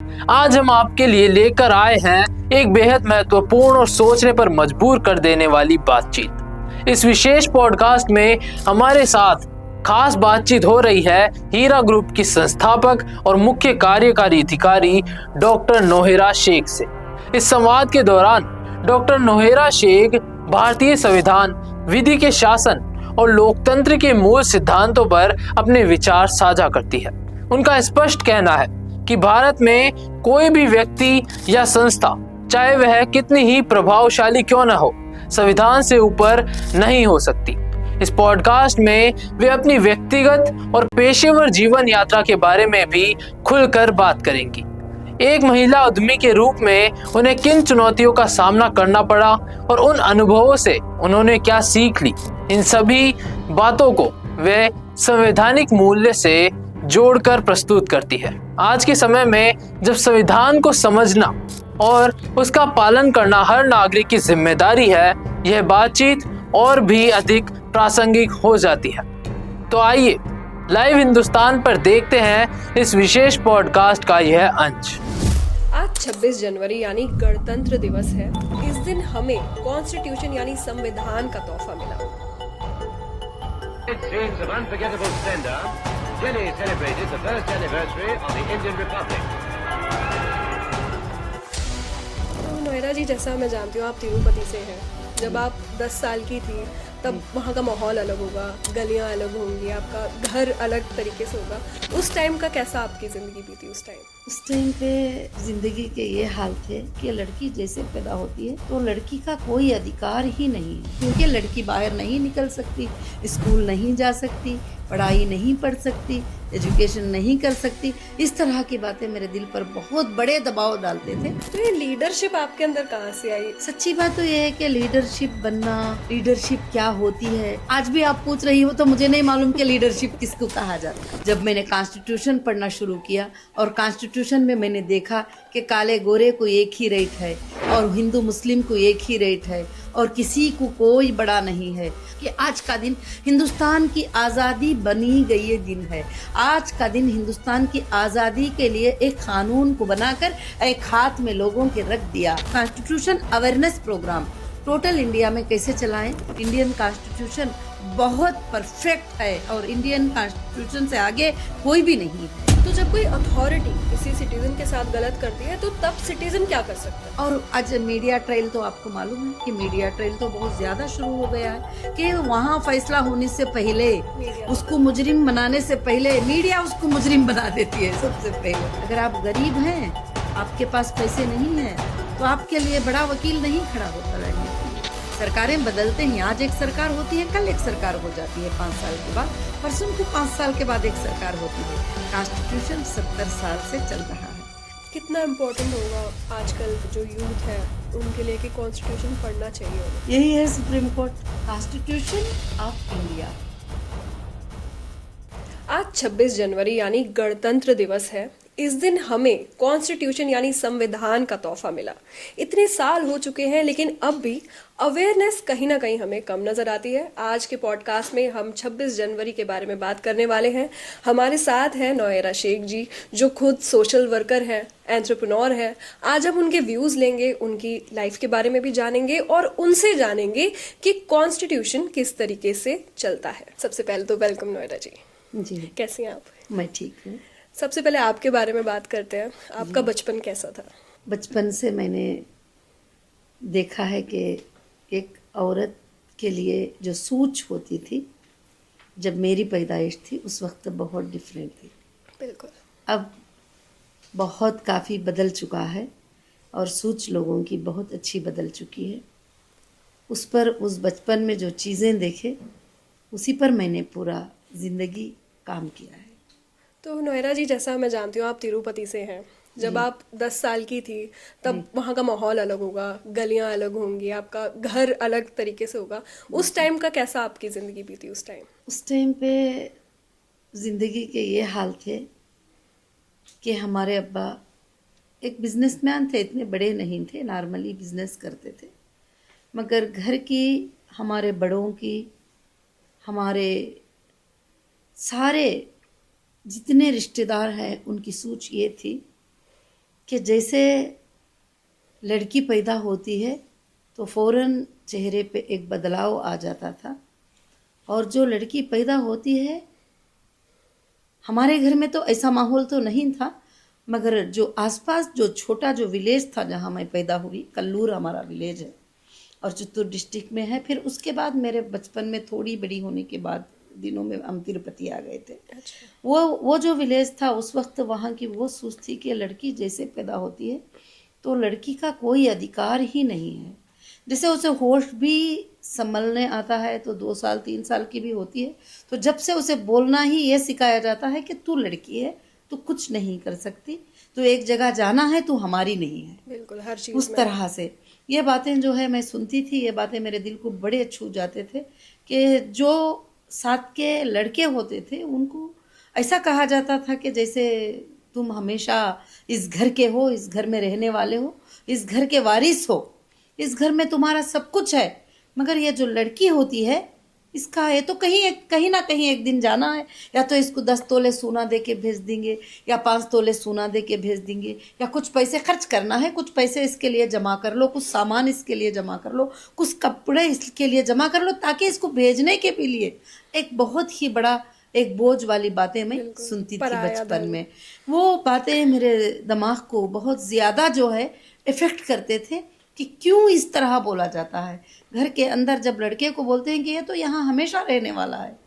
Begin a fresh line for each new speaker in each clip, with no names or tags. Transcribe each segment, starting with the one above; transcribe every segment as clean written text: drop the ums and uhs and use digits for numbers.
आज हम आपके लिए लेकर आए हैं एक बेहद महत्वपूर्ण और सोचने पर मजबूर कर देने वाली बातचीत। इस विशेष पॉडकास्ट में हमारे साथ खास बातचीत हो रही है हीरा ग्रुप की संस्थापक और मुख्य कार्यकारी अधिकारी डॉक्टर नोहेरा शेख से। इस संवाद के दौरान डॉक्टर नोहेरा शेख भारतीय संविधान, विधि के शासन और लोकतंत्र के मूल सिद्धांतों पर अपने विचार साझा करती है। उनका स्पष्ट कहना है कि भारत में कोई भी व्यक्ति या संस्था, चाहे वह कितनी ही प्रभावशाली क्यों न हो, संविधान से ऊपर नहीं हो सकती। इस पॉडकास्ट में वे अपनी व्यक्तिगत और पेशेवर जीवन यात्रा के बारे में भी खुलकर बात करेंगी। एक महिला उद्यमी के रूप में उन्हें किन चुनौतियों का सामना करना पड़ा और उन अनुभवों से उन्होंने क्या सीख ली, इन सभी बातों को वे संवैधानिक मूल्य से जोड़कर प्रस्तुत करती है। आज के समय में जब संविधान को समझना और उसका पालन करना हर नागरिक की जिम्मेदारी है, यह बातचीत और भी अधिक प्रासंगिक हो जाती है। तो आइए लाइव हिंदुस्तान पर देखते हैं इस विशेष पॉडकास्ट का यह अंश।
आज 26 जनवरी यानी गणतंत्र दिवस है। इस दिन हमें कॉन्स्टिट्यूशन यानी संविधान का तोहफा मिला।
It seems of unforgettable splendor, Delhi celebrated the first anniversary of the Indian Republic.
तो नोएरा जी, जैसा मैं जानती हूँ आप तिरुपति से हैं। जब आप 10 साल की थी तब वहाँ का माहौल अलग होगा, गलियाँ अलग होंगी, आपका घर अलग तरीके से होगा। उस टाइम का कैसा आपकी ज़िंदगी बीती उस टाइम?
उस टाइम पे जिंदगी के ये हाल थे कि लड़की जैसे पैदा होती है तो लड़की का कोई अधिकार ही नहीं है, क्योंकि लड़की बाहर नहीं निकल सकती, स्कूल नहीं जा सकती, पढ़ाई नहीं पढ़ सकती, एजुकेशन नहीं कर सकती। इस तरह की बातें मेरे दिल पर बहुत बड़े दबाव डालते थे।
तो ये लीडरशिप आपके अंदर कहाँ से आई?
सच्ची बात तो ये है कि लीडरशिप बनना, लीडरशिप क्या होती है, आज भी आप पूछ रही हो तो मुझे नहीं मालूम कि लीडरशिप किसको कहा जाता है। जब मैंने कॉन्स्टिट्यूशन पढ़ना शुरू किया और कॉन्स्टिट्यूशन में मैंने देखा कि काले गोरे को एक ही रेट है और हिंदू मुस्लिम को एक ही रेट है और किसी को कोई बड़ा नहीं है, कि आज का दिन हिंदुस्तान की आज़ादी बनी गई ये दिन है। आज का दिन हिंदुस्तान की आज़ादी के लिए एक कानून को बनाकर एक हाथ में लोगों के रख दिया। Constitution awareness programme total India में कैसे चलाएं? इंडियन कॉन्स्टिट्यूशन बहुत परफेक्ट है और इंडियन कॉन्स्टिट्यूशन से आगे कोई भी नहीं है।
तो जब कोई अथॉरिटी किसी सिटीजन के साथ गलत करती है तो तब सिटीजन क्या कर सकता है?
और आज मीडिया ट्रायल तो आपको मालूम है कि मीडिया ट्रायल तो बहुत ज़्यादा शुरू हो गया है कि वहाँ फैसला होने से पहले, उसको मुजरिम बनाने से पहले मीडिया उसको मुजरिम बना देती है सबसे पहले। अगर आप गरीब हैं, आपके पास पैसे नहीं हैं, तो आपके लिए बड़ा वकील नहीं खड़ा होता लड़ने। सरकारें बदलते हैं, आज एक सरकार होती है, कल एक सरकार हो जाती है, 5 साल के बाद, परसों को 5 साल के बाद एक सरकार होती है। कॉन्स्टिट्यूशन 70 साल से चल रहा है।
कितना इम्पोर्टेंट होगा आजकल जो यूथ है उनके लिए कि कॉन्स्टिट्यूशन पढ़ना चाहिए उन्हें?
यही है supreme court, constitution of India.
आज 26 जनवरी यानी गणतंत्र दिवस है। इस दिन हमें कॉन्स्टिट्यूशन यानी संविधान का तोहफा मिला। इतने साल हो चुके हैं लेकिन अब भी अवेयरनेस कहीं ना कहीं हमें कम नज़र आती है। आज के पॉडकास्ट में हम 26 जनवरी के बारे में बात करने वाले हैं। हमारे साथ हैं नोहेरा शेख जी, जो खुद सोशल वर्कर हैं, एंटरप्रेन्योर है। आज हम उनके व्यूज़ लेंगे, उनकी लाइफ के बारे में भी जानेंगे और उनसे जानेंगे कि कॉन्स्टिट्यूशन किस तरीके से चलता है। सबसे पहले तो वेलकम नोहेरा जी।
जी,
कैसी हैं आप?
मैं ठीक हूँ।
सबसे पहले आपके बारे में बात करते हैं। आपका बचपन कैसा था?
बचपन से मैंने देखा है कि एक औरत के लिए जो सोच होती थी जब मेरी पैदाइश थी उस वक्त बहुत डिफरेंट थी।
बिल्कुल।
अब बहुत काफ़ी बदल चुका है और सोच लोगों की बहुत अच्छी बदल चुकी है। उस पर उस बचपन में जो चीज़ें देखे उसी पर मैंने पूरा ज़िंदगी काम किया है।
तो नोहेरा जी, जैसा मैं जानती हूँ आप तिरुपति से हैं। जब आप 10 साल की थी तब वहाँ का माहौल अलग होगा, गलियाँ अलग होंगी, आपका घर अलग तरीके से होगा। उस टाइम का कैसा आपकी ज़िंदगी बीती उस टाइम?
उस टाइम पे ज़िंदगी के ये हाल थे कि हमारे अब्बा एक बिजनेसमैन थे, इतने बड़े नहीं थे, नॉर्मली बिजनेस करते थे, मगर घर की, हमारे बड़ों की, हमारे सारे जितने रिश्तेदार हैं उनकी सोच ये थी कि जैसे लड़की पैदा होती है तो फौरन चेहरे पे एक बदलाव आ जाता था, और जो लड़की पैदा होती है, हमारे घर में तो ऐसा माहौल तो नहीं था, मगर जो आसपास जो छोटा जो विलेज था जहाँ मैं पैदा हुई, कल्लूर हमारा विलेज है और चित्तूर डिस्ट्रिक्ट में है। फिर उसके बाद मेरे बचपन में थोड़ी बड़ी होने के बाद दिनों में हम तिरुपति आ गए थे। वो जो विलेज था उस वक्त वहाँ की वो सोच थी कि लड़की जैसे पैदा होती है तो लड़की का कोई अधिकार ही नहीं है। जैसे उसे होश भी संभलने आता है तो 2 साल 3 साल की भी होती है, तो जब से उसे बोलना ही ये सिखाया जाता है कि तू लड़की है, तू कुछ नहीं कर सकती, तो एक जगह जाना है, तू हमारी नहीं है।
बिल्कुल, हर चीज
उस तरह से ये बातें जो है मैं सुनती थी, ये बातें मेरे दिल को बड़े छू जाते थे कि जो साथ के लड़के होते थे उनको ऐसा कहा जाता था कि जैसे तुम हमेशा इस घर के हो, इस घर में रहने वाले हो, इस घर के वारिस हो, इस घर में तुम्हारा सब कुछ है, मगर ये जो लड़की होती है इसका है तो कहीं ना कहीं एक दिन जाना है, या तो इसको 10 तोले सोना दे के भेज देंगे या 5 तोले सोना दे के भेज देंगे, या कुछ पैसे खर्च करना है, कुछ पैसे इसके लिए जमा कर लो, कुछ सामान इसके लिए जमा कर लो, कुछ कपड़े इसके लिए जमा कर लो, ताकि इसको भेजने के भी लिए एक बहुत ही बड़ा एक बोझ वाली बातें मैं सुनती थी बचपन में। वो बातें मेरे दिमाग को बहुत ज़्यादा जो है इफ़ेक्ट करते थे कि क्यों इस तरह बोला जाता है। घर के अंदर जब लड़के को बोलते हैं कि ये तो यहाँ हमेशा रहने वाला है,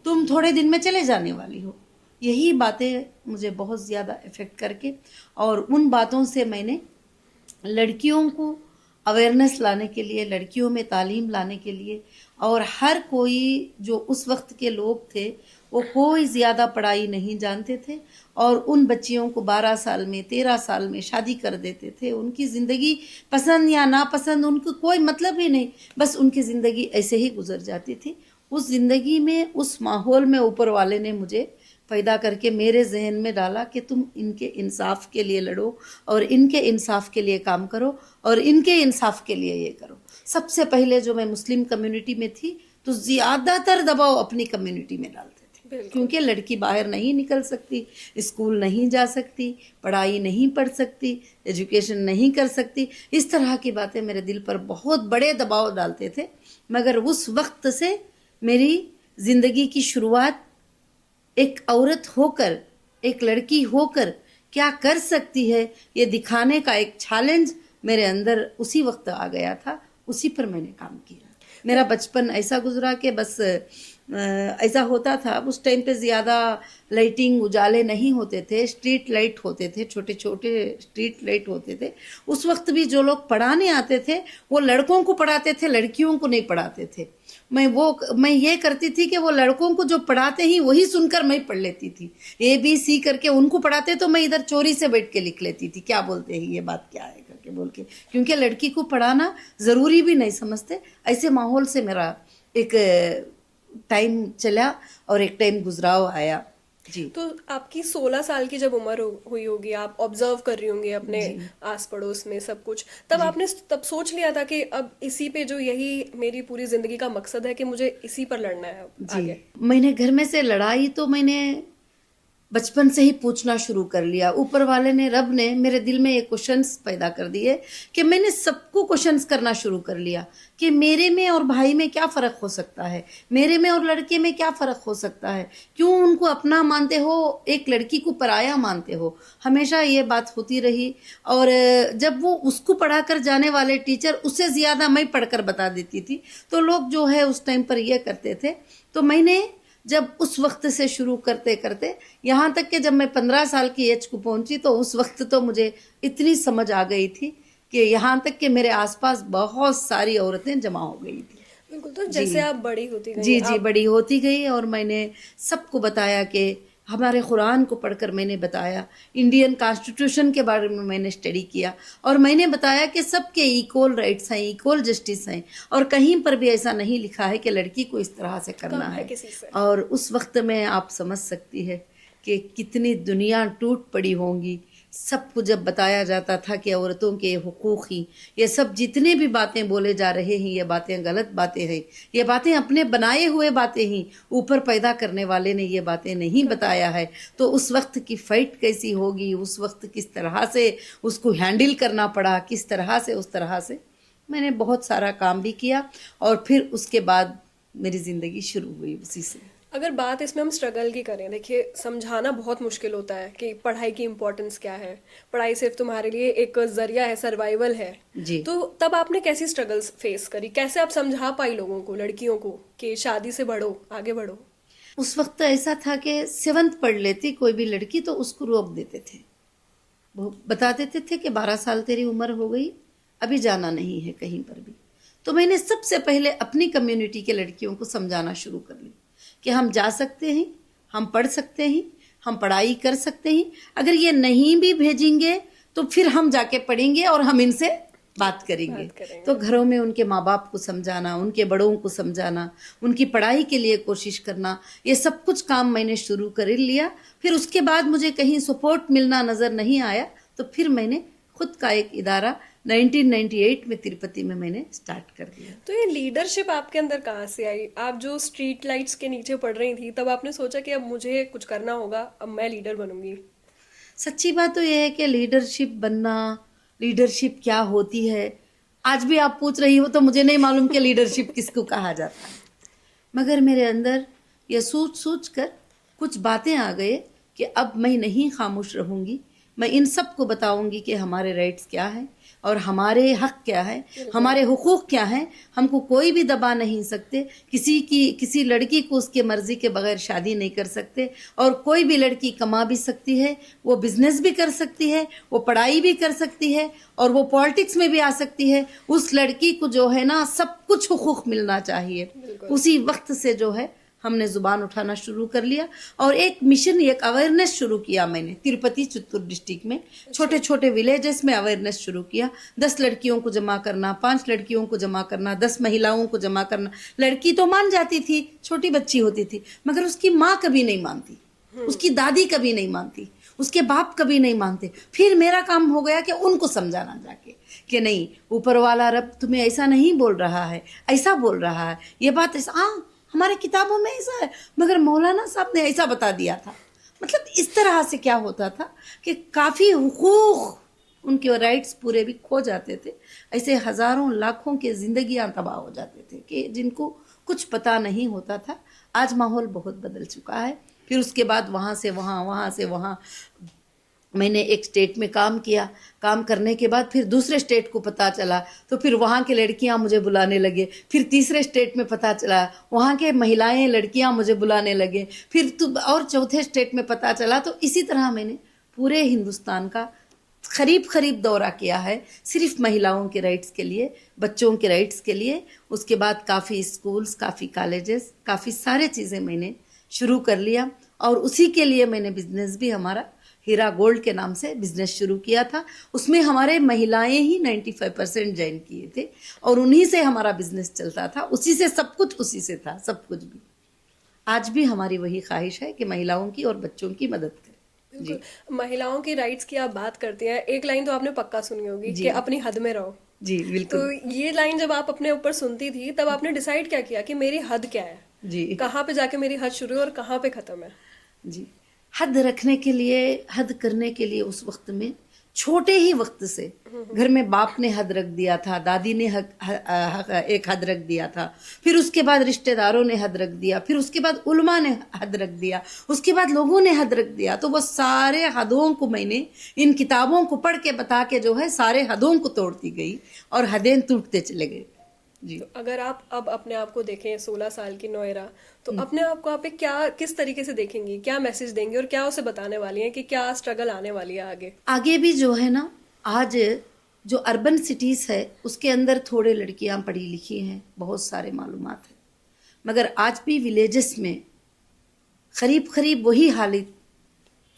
तुम थोड़े दिन में चले जाने वाली हो, यही बातें मुझे बहुत ज़्यादा इफ़ेक्ट करके, और उन बातों से मैंने लड़कियों को अवेयरनेस लाने के लिए, लड़कियों में तालीम लाने के लिए, और हर कोई जो उस वक्त के लोग थे वो कोई ज़्यादा पढ़ाई नहीं जानते थे, और उन बच्चियों को 12 साल में 13 साल में शादी कर देते थे। उनकी ज़िंदगी पसंद या नापसंद उनको कोई मतलब ही नहीं, बस उनकी ज़िंदगी ऐसे ही गुजर जाती थी। उस ज़िंदगी में, उस माहौल में ऊपर वाले ने मुझे पैदा करके मेरे जहन में डाला कि तुम इनके इंसाफ के लिए लड़ो और इनके इंसाफ के लिए काम करो और इनके इंसाफ के लिए ये करो। सबसे पहले जो मैं मुस्लिम कम्युनिटी में थी तो ज़्यादातर दबाव अपनी कम्युनिटी में डालते थे, क्योंकि लड़की बाहर नहीं निकल सकती, स्कूल नहीं जा सकती, पढ़ाई नहीं पढ़ सकती, एजुकेशन नहीं कर सकती, इस तरह की बातें मेरे दिल पर बहुत बड़े दबाव डालते थे। मगर उस वक्त से मेरी ज़िंदगी की शुरुआत एक औरत होकर, एक लड़की होकर क्या कर सकती है, ये दिखाने का एक चैलेंज मेरे अंदर उसी वक्त आ गया था। उसी पर मैंने काम किया। मेरा बचपन ऐसा गुजरा कि बस ऐसा होता था, उस टाइम पे ज़्यादा लाइटिंग उजाले नहीं होते थे, स्ट्रीट लाइट होते थे, छोटे छोटे स्ट्रीट लाइट होते थे। उस वक्त भी जो लोग पढ़ाने आते थे वो लड़कों को पढ़ाते थे, लड़कियों को नहीं पढ़ाते थे। मैं ये करती थी कि वो लड़कों को जो पढ़ाते ही वही सुनकर मैं पढ़ लेती थी। ABC करके उनको पढ़ाते तो मैं इधर चोरी से बैठ के लिख लेती थी, क्या बोलते हैं, ये बात क्या है करके बोल के, क्योंकि लड़की को पढ़ाना ज़रूरी भी नहीं समझते। ऐसे माहौल से मेरा एक टाइम चला और एक टाइम गुजराव आया। जी।
तो आपकी 16 साल की जब उम्र हुई होगी, आप ऑब्जर्व कर रही होंगी अपने आस पड़ोस में सब कुछ, तब आपने तब सोच लिया था कि अब इसी पे जो यही मेरी पूरी जिंदगी का मकसद है कि मुझे इसी पर लड़ना है आगे?
मैंने घर में से लड़ाई तो मैंने बचपन से ही पूछना शुरू कर लिया। ऊपर वाले ने, रब ने मेरे दिल में ये क्वेश्चंस पैदा कर दिए कि मैंने सबको क्वेश्चंस करना शुरू कर लिया कि मेरे में और भाई में क्या फ़र्क हो सकता है, मेरे में और लड़के में क्या फ़र्क हो सकता है, क्यों उनको अपना मानते हो, एक लड़की को पराया मानते हो। हमेशा ये बात होती रही। और जब वो उसको पढ़ा कर जाने वाले टीचर उससे ज़्यादा मैं पढ़कर बता देती थी, तो लोग जो है उस टाइम पर ये करते थे। तो मैंने जब उस वक्त से शुरू करते करते यहाँ तक कि जब मैं 15 साल की एज को पहुँची तो उस वक्त तो मुझे इतनी समझ आ गई थी कि यहाँ तक कि मेरे आसपास बहुत सारी औरतें जमा हो गई थी।
बिल्कुल। तो जैसे आप बड़ी होती गई,
जी बड़ी होती गई, और मैंने सबको बताया कि हमारे कुरान को पढ़कर मैंने बताया, इंडियन कॉन्स्टिट्यूशन के बारे में मैंने स्टडी किया, और मैंने बताया कि सबके इक्वल राइट्स हैं, इक्वल जस्टिस हैं, और कहीं पर भी ऐसा नहीं लिखा है कि लड़की को इस तरह से करना है। और उस वक्त में आप समझ सकती है कि कितनी दुनिया टूट पड़ी होंगी, सबको जब बताया जाता था कि औरतों के हुकूक ही, ये सब जितने भी बातें बोले जा रहे हैं ये बातें गलत बातें हैं, ये बातें अपने बनाए हुए बातें ही, ऊपर पैदा करने वाले ने ये बातें नहीं बताया है। तो उस वक्त की फाइट कैसी होगी, उस वक्त किस तरह से उसको हैंडल करना पड़ा, किस तरह से उस तरह से मैंने बहुत सारा काम भी किया। और फिर उसके बाद मेरी ज़िंदगी शुरू हुई उसी से।
अगर बात इसमें हम स्ट्रगल की करें, देखिए समझाना बहुत मुश्किल होता है कि पढ़ाई की इम्पोर्टेंस क्या है, पढ़ाई सिर्फ तुम्हारे लिए एक जरिया है, सर्वाइवल है
जी।
तो तब आपने कैसी स्ट्रगल्स फेस करी, कैसे आप समझा पाई लोगों को, लड़कियों को कि शादी से बढ़ो, आगे बढ़ो?
उस वक्त ऐसा था कि 7th पढ़ लेती कोई भी लड़की तो उसको रोक देते थे, वो बता देते थे कि 12 साल तेरी उम्र हो गई, अभी जाना नहीं है कहीं पर भी। तो मैंने सबसे पहले अपनी कम्युनिटी के लड़कियों को समझाना शुरू कर लिया कि हम जा सकते हैं, हम पढ़ सकते हैं, हम पढ़ाई कर सकते हैं। अगर ये नहीं भी भेजेंगे तो फिर हम जाके पढ़ेंगे और हम इनसे बात करेंगे। तो घरों में उनके माँ बाप को समझाना, उनके बड़ों को समझाना, उनकी पढ़ाई के लिए कोशिश करना, ये सब कुछ काम मैंने शुरू कर लिया। फिर उसके बाद मुझे कहीं सपोर्ट मिलना नज़र नहीं आया तो फिर मैंने खुद का एक इदारा 1998 में तिरुपति में मैंने स्टार्ट कर दिया।
तो ये लीडरशिप आपके अंदर कहाँ से आई? आप जो स्ट्रीट लाइट्स के नीचे पढ़ रही थी तब आपने सोचा कि अब मुझे कुछ करना होगा, अब मैं लीडर बनूंगी?
सच्ची बात तो यह है कि लीडरशिप बनना, लीडरशिप क्या होती है, आज भी आप पूछ रही हो तो मुझे नहीं मालूम कि लीडरशिप किसको कहा जाता है। मगर मेरे अंदर ये सोच कर कुछ बातें आ गए कि अब मैं नहीं खामोश रहूँगी, मैं इन सबको बताऊंगी कि हमारे राइट्स क्या हैं और हमारे हक क्या है, हमारे हुकूक क्या हैं। हमको कोई भी दबा नहीं सकते, किसी लड़की को उसके मर्जी के बगैर शादी नहीं कर सकते। और कोई भी लड़की कमा भी सकती है, वो बिजनेस भी कर सकती है, वो पढ़ाई भी कर सकती है और वो पॉलिटिक्स में भी आ सकती है। उस लड़की को जो है ना सब कुछ हुकूक मिलना चाहिए। उसी वक्त से जो है हमने जुबान उठाना शुरू कर लिया और एक मिशन, एक अवेयरनेस शुरू किया मैंने तिरुपति चित्तूर डिस्ट्रिक्ट में। छोटे छोटे विलेजेस में अवेयरनेस शुरू किया। 10 लड़कियों को जमा करना, 5 लड़कियों को जमा करना, 10 महिलाओं को जमा करना। लड़की तो मान जाती थी, छोटी बच्ची होती थी, मगर उसकी माँ कभी नहीं मानती, उसकी दादी कभी नहीं मानती, उसके बाप कभी नहीं मानते। फिर मेरा काम हो गया कि उनको समझाना जाके कि नहीं, ऊपर वाला रब तुम्हें ऐसा नहीं बोल रहा है, ऐसा बोल रहा है, ये बात ऐसा, हाँ हमारे किताबों में ऐसा है, मगर मौलाना साहब ने ऐसा बता दिया था। मतलब इस तरह से क्या होता था कि काफ़ी हुकूक, उनके राइट्स पूरे भी खो जाते थे। ऐसे हज़ारों लाखों के ज़िंदगियां तबाह हो जाते थे कि जिनको कुछ पता नहीं होता था। आज माहौल बहुत बदल चुका है। फिर उसके बाद वहाँ से वहाँ, वहाँ से वहाँ मैंने एक स्टेट में काम किया। काम करने के बाद फिर दूसरे स्टेट को पता चला तो फिर वहाँ के लड़कियाँ मुझे बुलाने लगे। फिर तीसरे स्टेट में पता चला, वहाँ के महिलाएं लड़कियाँ मुझे बुलाने लगे। फिर और चौथे स्टेट में पता चला। तो इसी तरह मैंने पूरे हिंदुस्तान का करीब दौरा किया है, सिर्फ महिलाओं के राइट्स के लिए, बच्चों के राइट्स के लिए। उसके बाद काफ़ी स्कूल्स, काफ़ी कॉलेजेस, काफ़ी सारे चीज़ें मैंने शुरू कर लिया। और उसी के लिए मैंने बिजनेस भी, हमारा हीरा गोल्ड के नाम से बिजनेस शुरू किया था। उसमें हमारे महिलाएं ही 95% ज्वाइन किए थे और उन्हीं से हमारा बिजनेस चलता था। उसी से सब कुछ, उसी से था सब कुछ भी। आज भी हमारी वही ख्वाहिश है कि महिलाओं की और बच्चों की मदद करें। जी।
महिलाओं की राइट्स की आप बात करते हैं, एक लाइन तो आपने पक्का सुनी होगी कि अपनी हद में रहो।
जी बिल्कुल।
तो ये लाइन जब आप अपने ऊपर सुनती थी तब आपने डिसाइड क्या किया कि मेरी हद क्या है?
जी।
कहाँ पे जाके मेरी हद शुरू है और कहाँ पे खत्म है?
जी, हद रखने के लिए, हद करने के लिए उस वक्त में छोटे ही वक्त से घर में बाप ने हद रख दिया था, दादी ने एक हद रख दिया था, फिर उसके बाद रिश्तेदारों ने हद रख दिया, फिर उसके बाद उलमा ने हद रख दिया, उसके बाद लोगों ने हद रख दिया। तो वो सारे हदों को मैंने इन किताबों को पढ़ के बता के जो है सारे हदों को तोड़ती गई और हदें टूटते चले गए। जी।
तो अगर आप अब अपने आप को देखें 16 साल की नोएरा, तो अपने आप को आप किस तरीके से देखेंगी, क्या मैसेज देंगे और क्या उसे बताने वाली हैं कि क्या स्ट्रगल आने वाली है आगे भी जो है ना? आज जो अर्बन सिटीज़ है उसके अंदर थोड़े लड़कियां पढ़ी लिखी हैं, बहुत सारे मालूमात है, मगर आज भी विलेजेस में करीब वही हालत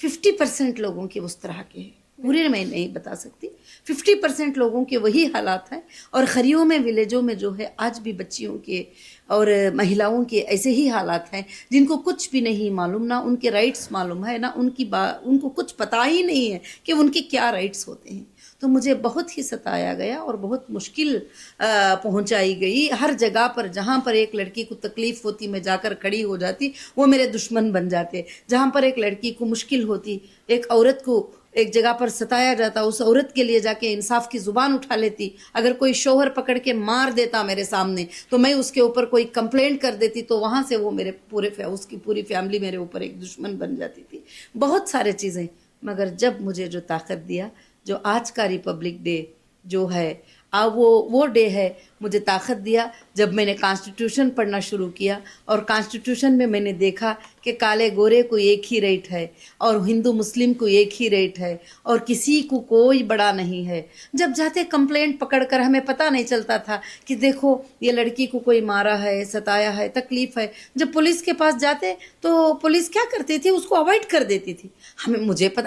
50% लोगों की उस तरह के है।
पूरे मैं नहीं बता सकती। 50% लोगों के वही हालात हैं और खरियों में, विलेजों में जो है आज भी बच्चियों के और महिलाओं के ऐसे ही हालात हैं जिनको कुछ भी नहीं मालूम, ना उनके राइट्स मालूम है, ना उनको कुछ पता ही नहीं है कि उनके क्या राइट्स होते हैं। तो मुझे बहुत ही सताया गया और बहुत मुश्किल पहुंचाई गई। हर जगह पर जहाँ पर एक लड़की को तकलीफ़ होती मैं जाकर खड़ी हो जाती, वो मेरे दुश्मन बन जाते। जहाँ पर एक लड़की को मुश्किल होती, एक औरत को एक जगह पर सताया जाता, उस औरत के लिए जाके इंसाफ की ज़ुबान उठा लेती। अगर कोई शोहर पकड़ के मार देता मेरे सामने तो मैं उसके ऊपर कोई कंप्लेंट कर देती, तो वहाँ से वो मेरे उसकी पूरी फैमिली मेरे ऊपर एक दुश्मन बन जाती थी। बहुत सारे चीज़ें। मगर जब मुझे जो ताकत दिया, जो आज का रिपब्लिक डे जो है, अब वो डे है, मुझे ताकत दिया जब मैंने कॉन्स्टिट्यूशन पढ़ना शुरू किया और कॉन्स्टिट्यूशन में मैंने देखा कि काले गोरे को एक ही रेट है और हिंदू मुस्लिम को एक ही रेट है और किसी को कोई बड़ा नहीं है। जब जाते कंप्लेंट पकड़कर हमें पता नहीं चलता था कि देखो ये लड़की को कोई मारा है, सताया है, तकलीफ़ है। जब पुलिस के पास जाते तो पुलिस क्या करती थी, उसको अवॉइड कर देती थी।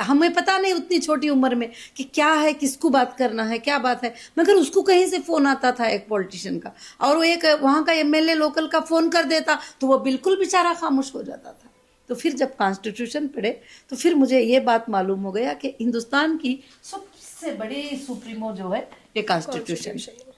हमें पता नहीं उतनी छोटी उम्र में कि क्या है, किसको बात करना है, क्या बात है। मगर उसको कहीं से फ़ोन आता था एक पॉलिटिशियन का और वो एक वहाँ का एमएलए लोकल का फ़ोन कर देता तो वो बिल्कुल बेचारा खामोश हो जाता था। तो फिर जब कॉन्स्टिट्यूशन पढ़े तो फिर मुझे ये बात मालूम हो गया कि हिंदुस्तान की सबसे बड़ी सुप्रीमो जो है ये कॉन्स्टिट्यूशन है।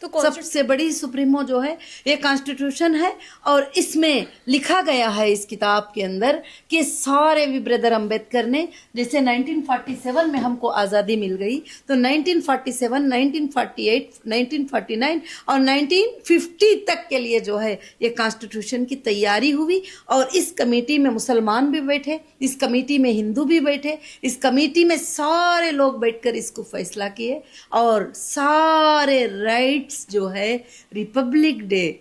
तो
सबसे बड़ी सुप्रीमो जो है ये कॉन्स्टिट्यूशन है और इसमें लिखा गया है इस किताब के अंदर कि सारे भी ब्रदर अम्बेडकर ने, जैसे 1947 में हमको आज़ादी मिल गई तो 1947, 1948, 1949 और 1950 तक के लिए जो है ये कॉन्स्टिट्यूशन की तैयारी हुई। और इस कमेटी में मुसलमान भी बैठे, इस कमेटी में हिंदू भी बैठे, इस कमेटी में सारे लोग बैठकर इसको फैसला किए और सारे राइट जो है रिपब्लिक डे,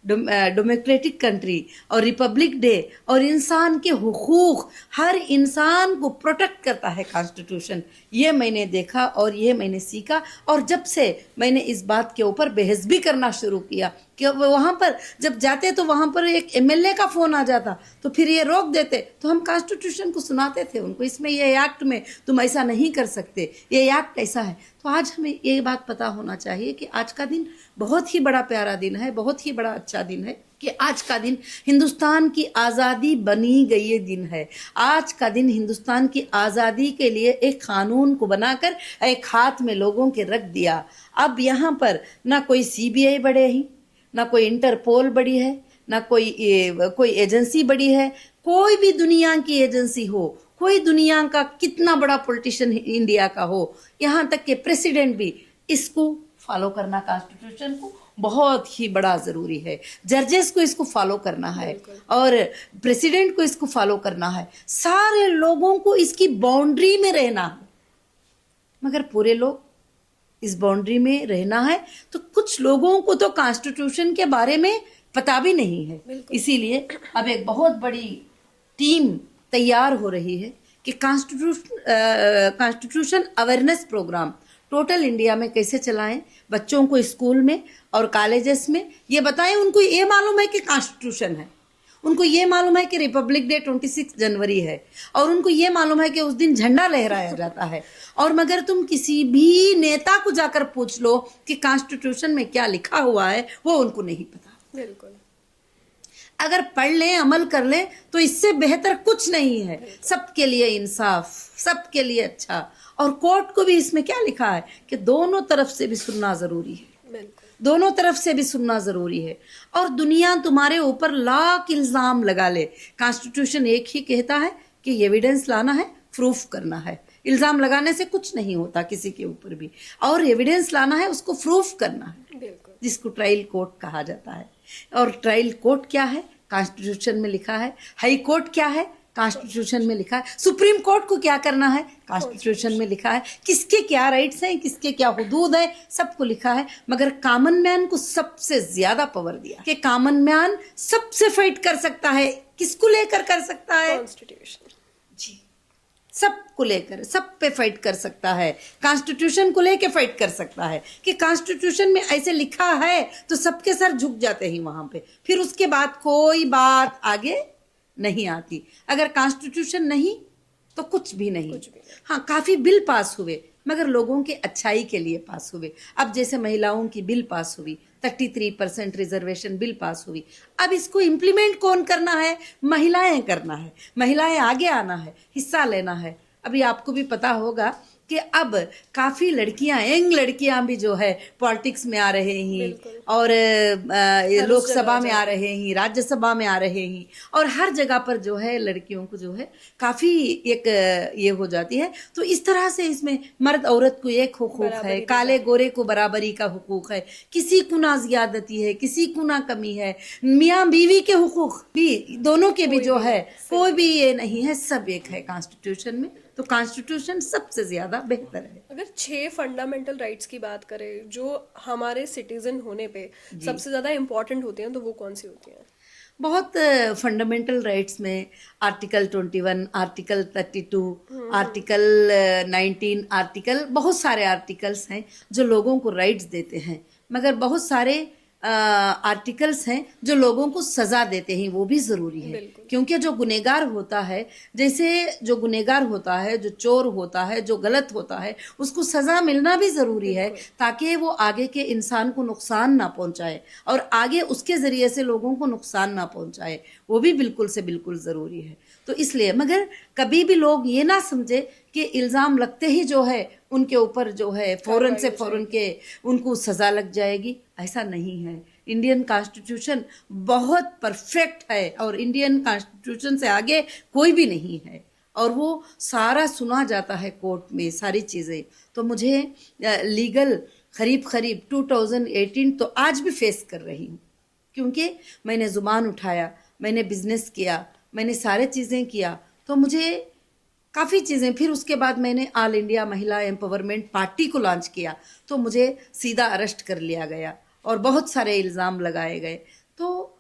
डेमोक्रेटिक कंट्री और रिपब्लिक डे और इंसान के हुकूक, हर इंसान को प्रोटेक्ट करता है कॉन्स्टिट्यूशन। ये मैंने देखा और ये मैंने सीखा। और जब से मैंने इस बात के ऊपर बहस भी करना शुरू किया कि वहाँ पर जब जाते तो वहाँ पर एक एमएलए का फ़ोन आ जाता तो फिर ये रोक देते, तो हम कॉन्स्टिट्यूशन को सुनाते थे उनको, इसमें ये एक्ट में तुम ऐसा नहीं कर सकते, ये एक्ट ऐसा है। तो आज हमें ये बात पता होना चाहिए कि आज का दिन बहुत ही बड़ा प्यारा दिन है, बहुत ही बड़ा अच्छा दिन है कि आज का दिन हिंदुस्तान की आज़ादी बनी गई ये दिन है। आज का दिन हिंदुस्तान की आज़ादी के लिए एक कानून को बनाकर एक हाथ में लोगों के रख दिया। अब यहाँ पर ना कोई सीबीआई बड़े ही, ना कोई इंटरपोल बड़ी है, ना कोई एजेंसी बड़ी है। कोई भी दुनिया की एजेंसी हो, कोई दुनिया का कितना बड़ा पॉलिटिशियन इंडिया का हो, यहाँ तक के प्रेसिडेंट भी इसको फॉलो करना, कॉन्स्टिट्यूशन को बहुत ही बड़ा ज़रूरी है। जजेस को इसको फॉलो करना है और प्रेसिडेंट को इसको फॉलो करना है। सारे लोगों को इसकी बाउंड्री में रहना है। मगर पूरे लोग इस बाउंड्री में रहना है तो कुछ लोगों को तो कॉन्स्टिट्यूशन के बारे में पता भी नहीं है। इसीलिए अब एक बहुत बड़ी टीम तैयार हो रही है कि constitution awareness programme total India में कैसे चलाएं, बच्चों को स्कूल में और कॉलेजेस में ये बताएं। उनको ये मालूम है कि कॉन्स्टिट्यूशन है, उनको ये मालूम है कि रिपब्लिक डे 26 जनवरी है और उनको ये मालूम है कि उस दिन झंडा लहराया जाता है। और मगर तुम किसी भी नेता को जाकर पूछ लो कि कॉन्स्टिट्यूशन में क्या लिखा हुआ है, वो उनको नहीं पता।
बिल्कुल।
अगर पढ़ लें, अमल कर लें तो इससे बेहतर कुछ नहीं है। सबके लिए इंसाफ, सबके लिए अच्छा। और कोर्ट को भी इसमें क्या लिखा है कि दोनों तरफ से भी सुनना ज़रूरी है, दोनों तरफ से भी सुनना ज़रूरी है। और दुनिया तुम्हारे ऊपर लाख इल्ज़ाम लगा ले, कॉन्स्टिट्यूशन एक ही कहता है कि एविडेंस लाना है, प्रूफ करना है। इल्ज़ाम लगाने से कुछ नहीं होता किसी के ऊपर भी, और एविडेंस लाना है, उसको प्रूफ करना है, जिसको ट्रायल कोर्ट कहा जाता है। और ट्रायल कोर्ट क्या है, कॉन्स्टिट्यूशन में लिखा है। हाई कोर्ट क्या है, कॉन्स्टिट्यूशन में लिखा है। सुप्रीम कोर्ट को क्या करना है, कॉन्स्टिट्यूशन में लिखा है। किसके क्या राइट्स हैं, किसके क्या हुदूद है, सबको लिखा है। मगर कॉमन मैन को सबसे ज्यादा पावर दिया कि कॉमन मैन सबसे फाइट कर सकता है। किसको लेकर कर सकता है,
कॉन्स्टिट्यूशन।
जी, सबको लेकर, सब पे फाइट कर सकता है। कॉन्स्टिट्यूशन को लेके फाइट कर सकता है कि कॉन्स्टिट्यूशन में ऐसे लिखा है तो सबके सर झुक जाते हैं वहां पे। फिर उसके बाद कोई बात आगे नहीं आती। अगर कॉन्स्टिट्यूशन नहीं तो कुछ भी नहीं।
कुछ भी नहीं।
हाँ, काफी बिल पास हुए मगर लोगों के अच्छाई के लिए पास हुए। अब जैसे महिलाओं की बिल पास हुई, 33% रिजर्वेशन बिल पास हुई। अब इसको इम्प्लीमेंट कौन करना है? महिलाएं करना है, महिलाएं आगे आना है, हिस्सा लेना है। अभी आपको भी पता होगा कि अब काफी लड़कियां, यंग लड़कियां भी जो है पॉलिटिक्स में आ रहे हैं और लोकसभा में आ रहे हैं, राज्यसभा में आ रहे हैं और हर जगह पर जो है लड़कियों को जो है काफी एक ये हो जाती है। तो इस तरह से इसमें मर्द औरत को एक हुकूक है, काले गोरे को बराबरी का हुकूक है, किसी को ना ज्यादती है, किसी को ना कमी है। मियाँ बीवी के हुकूक भी दोनों के भी जो है कोई भी ये नहीं है, सब एक है कॉन्स्टिट्यूशन में। तो कॉन्स्टिट्यूशन सबसे ज्यादा बेहतर है।
अगर 6 फंडामेंटल राइट्स की बात करें जो हमारे सिटीजन होने पे सबसे ज्यादा इम्पोर्टेंट होती हैं, तो वो कौन सी होती हैं?
बहुत फंडामेंटल राइट्स में आर्टिकल 21, आर्टिकल 32, आर्टिकल 19, आर्टिकल, बहुत सारे आर्टिकल्स हैं जो लोगों को राइट्स देते हैं, मगर बहुत सारे आर्टिकल्स हैं जो लोगों को सजा देते हैं। वो भी जरूरी है, क्योंकि जो गुनहगार होता है, जैसे जो गुनहगार होता है, जो चोर होता है, जो गलत होता है, उसको सजा मिलना भी जरूरी है ताकि वो आगे के इंसान को नुकसान ना पहुंचाए और आगे उसके जरिए से लोगों को नुकसान ना पहुंचाए। वो भी बिल्कुल से बिल्कुल जरूरी है। तो इसलिए मगर कभी भी लोग ये ना समझे कि इल्जाम लगते ही जो है उनके ऊपर जो है फौरन से फौरन के उनको सजा लग जाएगी। ऐसा नहीं है। इंडियन कॉन्स्टिट्यूशन बहुत परफेक्ट है और इंडियन कॉन्स्टिट्यूशन से आगे कोई भी नहीं है और वो सारा सुना जाता है कोर्ट में, सारी चीज़ें। तो मुझे लीगल करीब 2018 तो आज भी फेस कर रही हूँ, क्योंकि मैंने जुबान उठाया, मैंने बिजनेस किया, मैंने सारे चीज़ें किया, तो मुझे काफ़ी चीज़ें। फिर उसके बाद मैंने ऑल इंडिया महिला एम्पावरमेंट पार्टी को लॉन्च किया, तो मुझे सीधा अरेस्ट कर लिया गया और बहुत सारे इल्ज़ाम लगाए गए। तो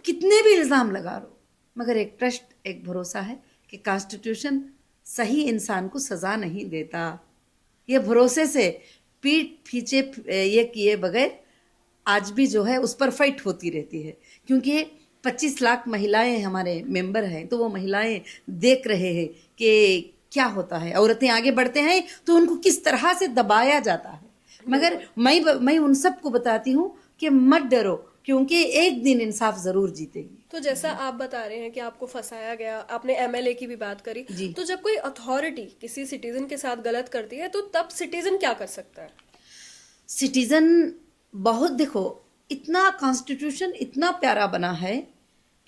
कितने भी इल्ज़ाम लगा लो, मगर एक ट्रस्ट, एक भरोसा है कि कॉन्स्टिट्यूशन सही इंसान को सज़ा नहीं देता। ये भरोसे से पीठ पीछे ये किए बगैर आज भी जो है उस पर फाइट होती रहती है, क्योंकि 25 लाख महिलाएं हमारे मेंबर हैं। तो वो महिलाएं देख रहे हैं कि क्या होता है, औरतें आगे बढ़ते हैं तो उनको किस तरह से दबाया जाता है। मगर मैं उन सबको बताती हूँ कि मत डरो, क्योंकि एक दिन इंसाफ जरूर जीतेगी।
तो जैसा आप बता रहे हैं कि आपको फंसाया गया, आपने एमएलए की भी बात करी, तो जब कोई अथॉरिटी किसी सिटीजन के साथ गलत करती है तो तब सिटीजन क्या कर सकता है?
सिटीजन बहुत, देखो, इतना कॉन्स्टिट्यूशन इतना प्यारा बना है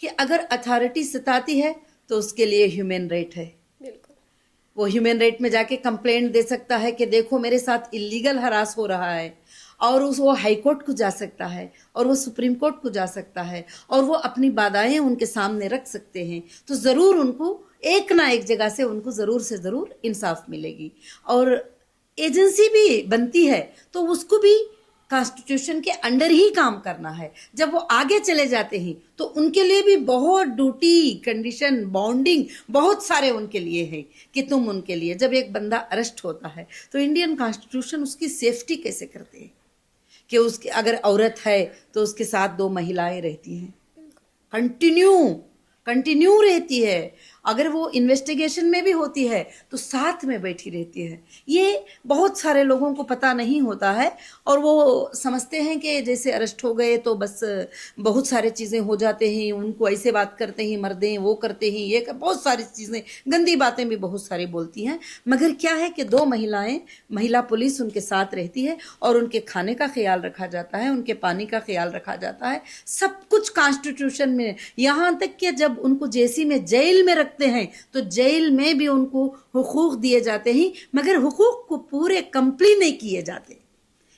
कि अगर अथॉरिटी सताती है तो उसके लिए ह्यूमन राइट है।
बिल्कुल,
वो ह्यूमन राइट में जाके कंप्लेंट दे सकता है कि देखो मेरे साथ इलीगल हरास हो रहा है, और वो हाई कोर्ट को जा सकता है और वो सुप्रीम कोर्ट को जा सकता है और वो अपनी बाधाएं उनके सामने रख सकते हैं। तो ज़रूर उनको एक ना एक जगह से उनको ज़रूर से ज़रूर इंसाफ मिलेगी। और एजेंसी भी बनती है तो उसको भी कॉन्स्टिट्यूशन के अंडर ही काम करना है। जब वो आगे चले जाते हैं तो उनके लिए भी बहुत ड्यूटी, कंडीशन, बॉन्डिंग बहुत सारे उनके लिए है कि तुम उनके लिए, जब एक बंदा अरेस्ट होता है तो इंडियन कॉन्स्टिट्यूशन उसकी सेफ्टी कैसे करते हैं कि उसके अगर औरत है तो उसके साथ 2 महिलाएं रहती हैं, कंटिन्यू रहती है। अगर वो इन्वेस्टिगेशन में भी होती है तो साथ में बैठी रहती है। ये बहुत सारे लोगों को पता नहीं होता है और वो समझते हैं कि जैसे अरेस्ट हो गए तो बस बहुत सारी चीज़ें हो जाते हैं, उनको ऐसे बात करते हैं, मर्दे वो करते हैं, ये बहुत सारी चीज़ें, गंदी बातें भी बहुत सारी बोलती हैं। मगर क्या है कि 2 महिलाएं, महिला पुलिस उनके साथ रहती है और उनके खाने का ख्याल रखा जाता है, उनके पानी का ख्याल रखा जाता है, सब कुछ कॉन्स्टिट्यूशन में। यहाँ तक कि जब उनको जेसी में, जेल में रखते हैं तो जेल में भी उनको हुकूक दिए जाते हैं, मगर हुकूक को पूरे कंप्लीट नहीं किए जाते।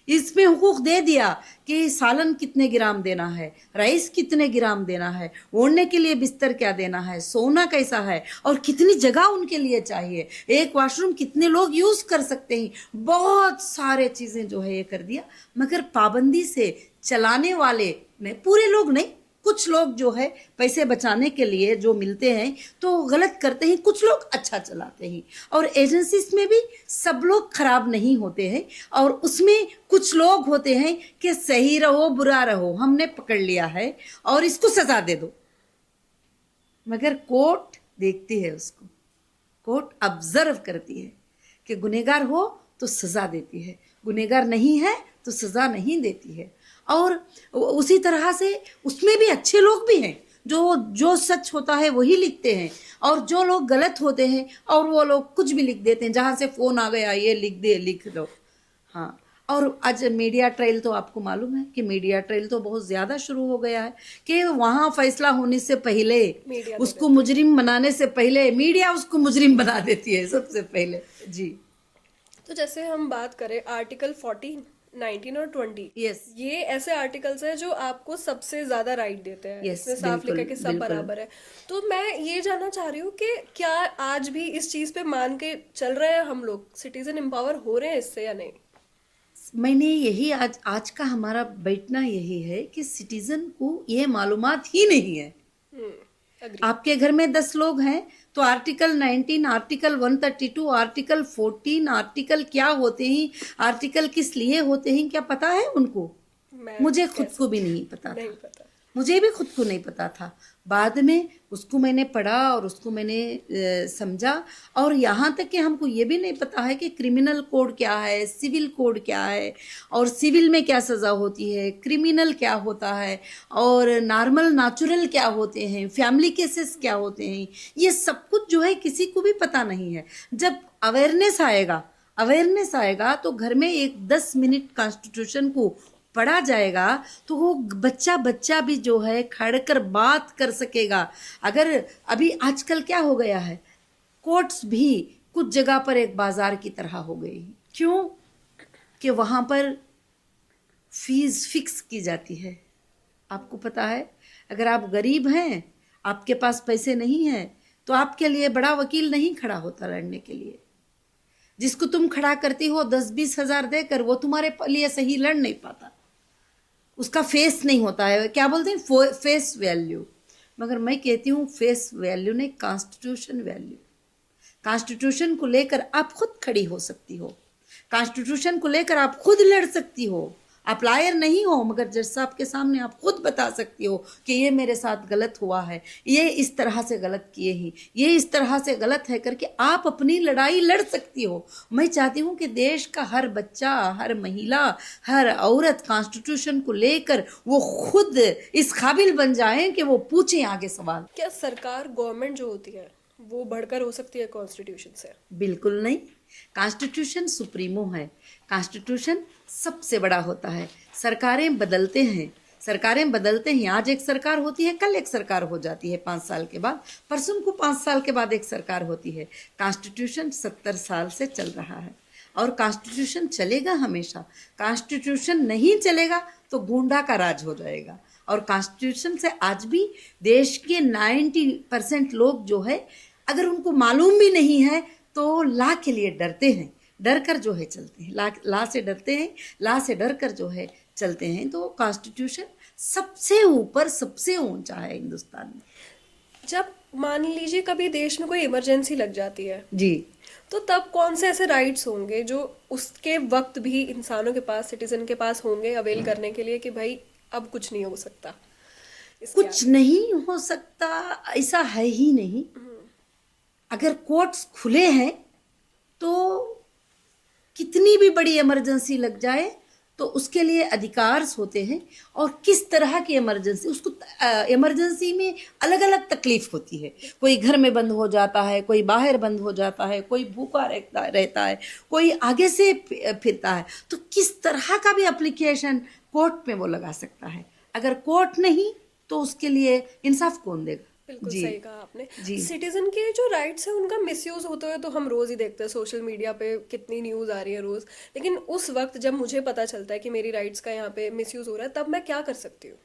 इसमें हुकूक दे दिया कि सालन कितने ग्राम देना है, राइस कितने ग्राम देना है, ओढ़ने के लिए बिस्तर क्या देना है, सोना कैसा है और कितनी जगह उनके लिए चाहिए, एक वॉशरूम कितने लोग यूज कर सकते हैं, बहुत सारे चीजें जो है ये कर दिया। मगर पाबंदी से चलाने वाले ने, पूरे लोग नहीं, कुछ लोग जो है पैसे बचाने के लिए जो मिलते हैं तो गलत करते हैं, कुछ लोग अच्छा चलाते हैं। और एजेंसीज में भी सब लोग खराब नहीं होते हैं और उसमें कुछ लोग होते हैं कि सही रहो बुरा रहो, हमने पकड़ लिया है और इसको सजा दे दो, मगर कोर्ट देखती है उसको कोर्ट ऑब्जर्व करती है कि गुनहगार हो तो सज़ा देती है, गुनहगार नहीं है तो सज़ा नहीं देती है। और उसी तरह से उसमें भी अच्छे लोग भी हैं, जो सच होता है वही लिखते हैं, और जो लोग गलत होते हैं और वो लोग कुछ भी लिख देते हैं, जहाँ से फ़ोन आ गया ये लिख दो। हाँ, और आज मीडिया ट्रायल तो आपको मालूम है कि मीडिया ट्रायल तो बहुत ज़्यादा शुरू हो गया है कि वहाँ फैसला होने से पहले, उसको मुजरिम बनाने से पहले मीडिया उसको मुजरिम बना देती है सबसे पहले। जी,
तो जैसे हम बात करें आर्टिकल 14, 19 और 20,
यस,
ये ऐसे आर्टिकल्स हैं जो आपको सबसे ज्यादा राइट देते हैं।
Yes,
इसमें साफ लिखा है कि सब
बिल्कुल।
बराबर है। तो मैं ये जानना चाह रही हूँ कि क्या आज भी इस चीज पे मान के चल रहे हैं हम लोग, सिटीजन एम्पावर हो रहे हैं इससे या नहीं?
मैंने यही आज का हमारा बैठना यही है कि सिटीजन को ये मालूमात ही नहीं है।
agree।
आपके घर में 10 लोग हैं तो आर्टिकल 19, आर्टिकल 132, आर्टिकल 14, आर्टिकल क्या होते हैं, आर्टिकल किस लिए होते हैं, क्या पता है उनको? मुझे खुद को भी नहीं पता था, मुझे भी खुद को नहीं पता था। बाद में उसको मैंने पढ़ा और उसको मैंने समझा, और यहाँ तक कि हमको ये भी नहीं पता है कि क्रिमिनल कोड क्या है, सिविल कोड क्या है, और सिविल में क्या सज़ा होती है, क्रिमिनल क्या होता है, और नॉर्मल नेचुरल क्या होते हैं, फैमिली केसेस क्या होते हैं, ये सब कुछ जो है किसी को भी पता नहीं है। जब अवेयरनेस आएगा तो घर में एक 10 मिनट कॉन्स्टिट्यूशन को पढ़ा जाएगा तो वो बच्चा भी जो है खड़ कर बात कर सकेगा। अगर अभी आजकल क्या हो गया है, कोर्ट्स भी कुछ जगह पर एक बाजार की तरह हो गई। क्यों? कि वहाँ पर फीस फिक्स की जाती है। आपको पता है, अगर आप गरीब हैं, आपके पास पैसे नहीं हैं, तो आपके लिए बड़ा वकील नहीं खड़ा होता लड़ने के लिए। जिसको तुम खड़ा करती हो 10-20 हज़ार देकर, वो तुम्हारे लिए सही लड़ नहीं पाता, उसका फेस नहीं होता है। क्या बोलते हैं, फेस वैल्यू। मगर मैं कहती हूँ फेस वैल्यू नहीं, कॉन्स्टिट्यूशन वैल्यू। कॉन्स्टिट्यूशन को लेकर आप खुद खड़ी हो सकती हो, कॉन्स्टिट्यूशन को लेकर आप खुद लड़ सकती हो। आप लायर नहीं हो, मगर जज साहब के सामने आप खुद बता सकती हो कि ये मेरे साथ गलत हुआ है, ये इस तरह से गलत किए ही, ये इस तरह से गलत है करके आप अपनी लड़ाई लड़ सकती हो। मैं चाहती हूँ कि देश का हर बच्चा, हर महिला, हर औरत कॉन्स्टिट्यूशन को लेकर वो खुद इस काबिल बन जाएं कि वो पूछें आगे सवाल।
क्या सरकार, गवर्नमेंट जो होती है वो बढ़कर हो सकती है कॉन्स्टिट्यूशन से?
बिल्कुल नहीं। कॉन्स्टिट्यूशन सुप्रीमो है, कॉन्स्टिट्यूशन सबसे बड़ा होता है। सरकारें बदलते हैं, आज एक सरकार होती है, कल एक सरकार हो जाती है, 5 साल के बाद, परसों को 5 साल के बाद एक सरकार होती है। कॉन्स्टिट्यूशन 70 साल से चल रहा है और कॉन्स्टिट्यूशन चलेगा हमेशा। कॉन्स्टिट्यूशन नहीं चलेगा तो गुंडा का राज हो जाएगा। और कॉन्स्टिट्यूशन से आज भी देश के 90% लोग जो है, अगर उनको मालूम भी नहीं है तो ला के लिए डरते हैं, डर कर जो है चलते हैं, ला से डरते हैं, ला से डर कर जो है चलते हैं। तो कॉन्स्टिट्यूशन सबसे ऊपर, सबसे ऊंचा है हिंदुस्तान में।
जब मान लीजिए कभी देश में कोई इमरजेंसी लग जाती है
जी,
तो तब कौन से ऐसे राइट्स होंगे जो उसके वक्त भी इंसानों के पास, सिटीजन के पास होंगे अवेल करने के लिए कि भाई अब कुछ नहीं हो सकता?
कुछ नहीं हो सकता ऐसा है ही नहीं। अगर कोर्ट्स खुले हैं तो कितनी भी बड़ी इमरजेंसी लग जाए तो उसके लिए अधिकार होते हैं। और किस तरह की इमरजेंसी, उसको इमरजेंसी में अलग अलग तकलीफ होती है। कोई घर में बंद हो जाता है, कोई बाहर बंद हो जाता है, कोई भूखा रहता है, कोई आगे से फिरता है। तो किस तरह का भी एप्लीकेशन कोर्ट में वो लगा सकता है। अगर कोर्ट नहीं तो उसके लिए इंसाफ कौन देगा?
बिल्कुल सही कहा आपने। सिटीजन के जो राइट्स है उनका मिसयूज होते हुए तो हम रोज ही देखते हैं, सोशल मीडिया पे कितनी न्यूज आ रही है रोज। लेकिन उस वक्त जब मुझे पता चलता है कि मेरी राइट्स का यहाँ पे मिसयूज हो रहा है, तब मैं क्या कर सकती हूँ?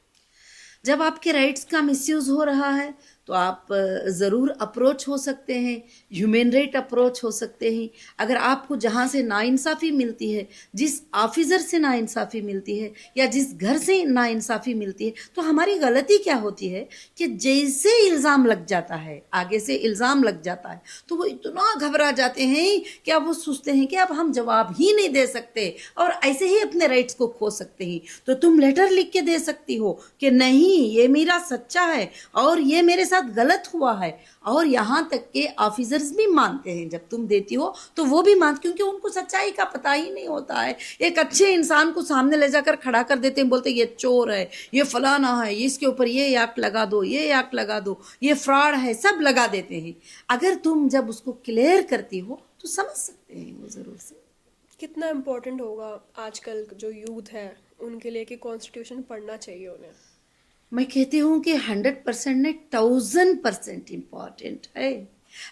जब आपके राइट्स का मिसयूज हो रहा है तो आप ज़रूर अप्रोच हो सकते हैं, ह्यूमन राइट अप्रोच हो सकते हैं। अगर आपको जहाँ से नाइंसाफ़ी मिलती है, जिस ऑफिसर से नाइंसाफ़ी मिलती है या जिस घर से नाइंसाफ़ी मिलती है, तो हमारी गलती क्या होती है कि जैसे इल्ज़ाम लग जाता है, आगे से इल्ज़ाम लग जाता है, तो वो इतना घबरा जाते हैं कि अब वो सोचते हैं कि अब हम जवाब ही नहीं दे सकते और ऐसे ही अपने राइट्स को खो सकते हैं। तो तुम लेटर लिख के दे सकती हो कि नहीं, ये मेरा सच्चा है और ये मेरे साथ साथ गलत हुआ है। और यहाँ तक के ऑफिसर्स भी मानते हैं, जब तुम देती हो तो वो भी मानते, क्योंकि उनको सच्चाई का पता ही नहीं होता है। एक अच्छे इंसान को सामने ले जाकर खड़ा कर देते हैं, बोलते हैं ये चोर है, ये फलाना है, इसके ऊपर ये एक्ट लगा दो, ये एक्ट लगा दो, ये फ्रॉड है, सब लगा देते हैं। अगर तुम जब उसको क्लियर करती हो तो समझ सकते हैं वो ज़रूर से।
कितना इम्पोर्टेंट होगा आजकल जो यूथ है उनके लिए कि कॉन्स्टिट्यूशन पढ़ना चाहिए उन्हें?
मैं कहती हूँ कि 100% नहीं, 1000% इम्पॉर्टेंट है।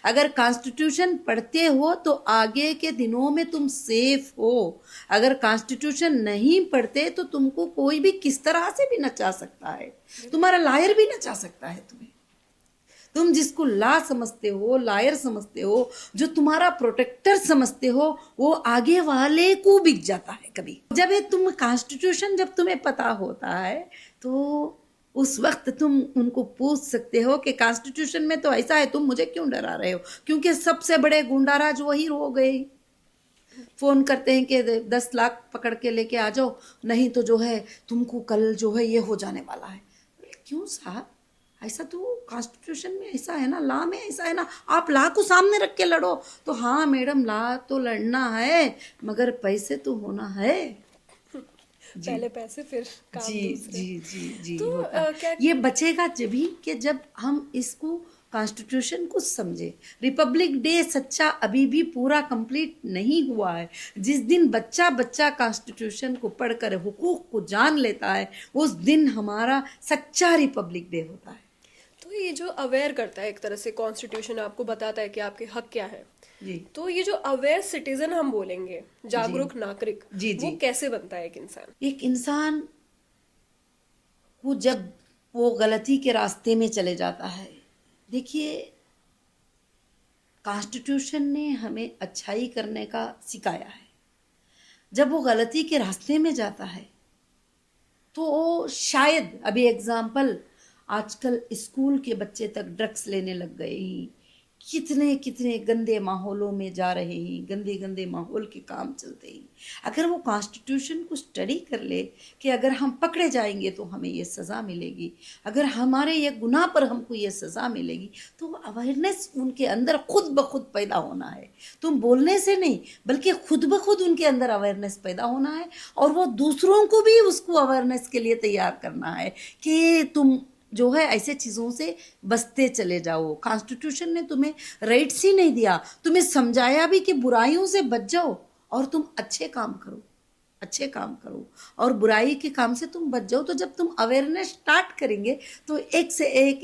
अगर कॉन्स्टिट्यूशन पढ़ते हो तो आगे के दिनों में तुम सेफ हो। अगर कॉन्स्टिट्यूशन नहीं पढ़ते तो तुमको कोई भी किस तरह से भी नचा सकता है, तुम्हारा लायर भी नचा सकता है तुम्हें। तुम जिसको ला समझते हो, लायर समझते हो, जो तुम्हारा प्रोटेक्टर समझते हो, वो आगे वाले को बिक जाता है कभी। जब ये तुम कॉन्स्टिट्यूशन जब तुम्हें पता होता है तो उस वक्त तुम उनको पूछ सकते हो कि कॉन्स्टिट्यूशन में तो ऐसा है, तुम मुझे क्यों डरा रहे हो? क्योंकि सबसे बड़े गुंडाराज वही हो गए। फोन करते हैं कि 10 लाख पकड़ के लेके आ जाओ, नहीं तो जो है तुमको कल जो है ये हो जाने वाला है। क्यों साहब, ऐसा तो कॉन्स्टिट्यूशन में ऐसा है ना, लॉ में ऐसा है ना, आप लॉ को सामने रख के लड़ो। तो हाँ मैडम, लॉ तो लड़ना है, मगर पैसे तो होना है।
पहले पैसे फिर काम
जी
दूसरे।
जी जी जी
तो,
होता है।
क्या
ये बचेगा जब भी कि जब हम इसको कॉन्स्टिट्यूशन को समझे। रिपब्लिक डे सच्चा अभी भी पूरा कंप्लीट नहीं हुआ है। जिस दिन बच्चा बच्चा कॉन्स्टिट्यूशन को पढ़कर हुकूक को जान लेता है, उस दिन हमारा सच्चा रिपब्लिक डे होता है।
तो ये जो अवेयर करता है एक तरह से, कॉन्स्टिट्यूशन आपको बताता है कि आपके हक क्या है।
जी
तो ये जो अवेयर सिटीजन हम बोलेंगे, जागरूक नागरिक,
जी, जी।
वो कैसे बनता है एक इंसान?
एक इंसान वो जब वो गलती के रास्ते में चले जाता है, देखिए कॉन्स्टिट्यूशन ने हमें अच्छाई करने का सिखाया है। जब वो गलती के रास्ते में जाता है तो शायद, अभी एग्जाम्पल, आजकल स्कूल के बच्चे तक ड्रग्स लेने लग गए हैं, कितने कितने गंदे माहौलों में जा रहे हैं, गंदे गंदे माहौल के काम चलते हैं। अगर वो कॉन्स्टिट्यूशन को स्टडी कर ले कि अगर हम पकड़े जाएंगे तो हमें ये सज़ा मिलेगी, अगर हमारे ये गुनाह पर हमको ये सज़ा मिलेगी, तो अवेयरनेस उनके अंदर खुद ब खुद पैदा होना है। तुम बोलने से नहीं, बल्कि खुद ब खुद उनके अंदर अवेयरनेस पैदा होना है, और वो दूसरों को भी उसको अवेयरनेस के लिए तैयार करना है कि तुम जो है ऐसे चीज़ों से बचते चले जाओ। कॉन्स्टिट्यूशन ने तुम्हें राइट्स ही नहीं दिया, तुम्हें समझाया भी कि बुराइयों से बच जाओ और तुम अच्छे काम करो, अच्छे काम करो, और बुराई के काम से तुम बच जाओ। तो जब तुम अवेयरनेस स्टार्ट करेंगे तो एक से एक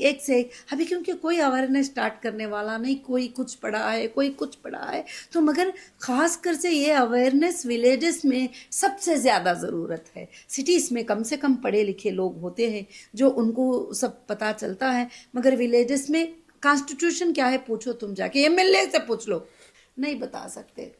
अभी, क्योंकि कोई अवेयरनेस स्टार्ट करने वाला नहीं, कोई कुछ पढ़ा है, कोई कुछ पढ़ा है, तो मगर ख़ास कर से ये अवेयरनेस विलेजेस में सबसे ज़्यादा ज़रूरत है। सिटीज़ में कम से कम पढ़े लिखे लोग होते हैं जो उनको सब पता चलता है, मगर विलेजेस में कॉन्स्टिट्यूशन क्या है पूछो, तुम जाके एमएलए से पूछ लो, नहीं बता सकते।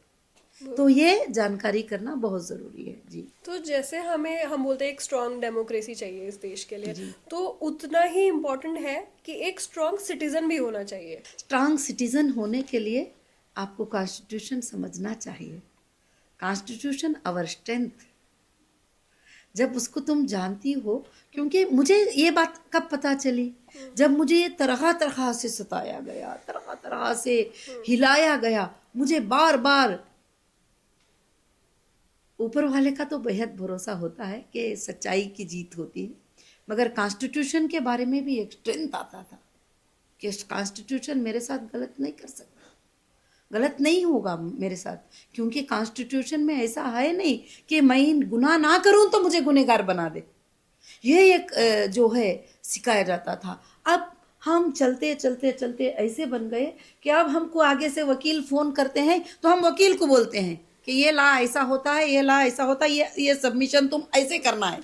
तो ये जानकारी करना बहुत ज़रूरी है। जी,
तो जैसे हम बोलते हैं एक स्ट्रांग डेमोक्रेसी चाहिए इस देश के लिए, तो उतना ही इम्पोर्टेंट है कि एक स्ट्रांग सिटीजन भी होना चाहिए।
स्ट्रांग सिटीजन होने के लिए आपको कॉन्स्टिट्यूशन समझना चाहिए। Constitution our strength. जब उसको तुम जानती हो, क्योंकि मुझे ये बात कब पता चली, जब मुझे ये तरह तरह से सताया गया, तरह तरह से हिलाया गया, मुझे बार बार, ऊपर वाले का तो बेहद भरोसा होता है कि सच्चाई की जीत होती है, मगर कॉन्स्टिट्यूशन के बारे में भी एक स्ट्रेंथ आता था कि कॉन्स्टिट्यूशन मेरे साथ गलत नहीं कर सकता, गलत नहीं होगा मेरे साथ, क्योंकि कॉन्स्टिट्यूशन में ऐसा है नहीं कि मैं गुनाह ना करूं तो मुझे गुनहगार बना दे। ये एक जो है सिखाया जाता था। अब हम चलते चलते चलते ऐसे बन गए कि अब हमको आगे से वकील फ़ोन करते हैं तो हम वकील को बोलते हैं कि ये ला ऐसा होता है, ये ला ऐसा होता है, ये सबमिशन तुम ऐसे करना है।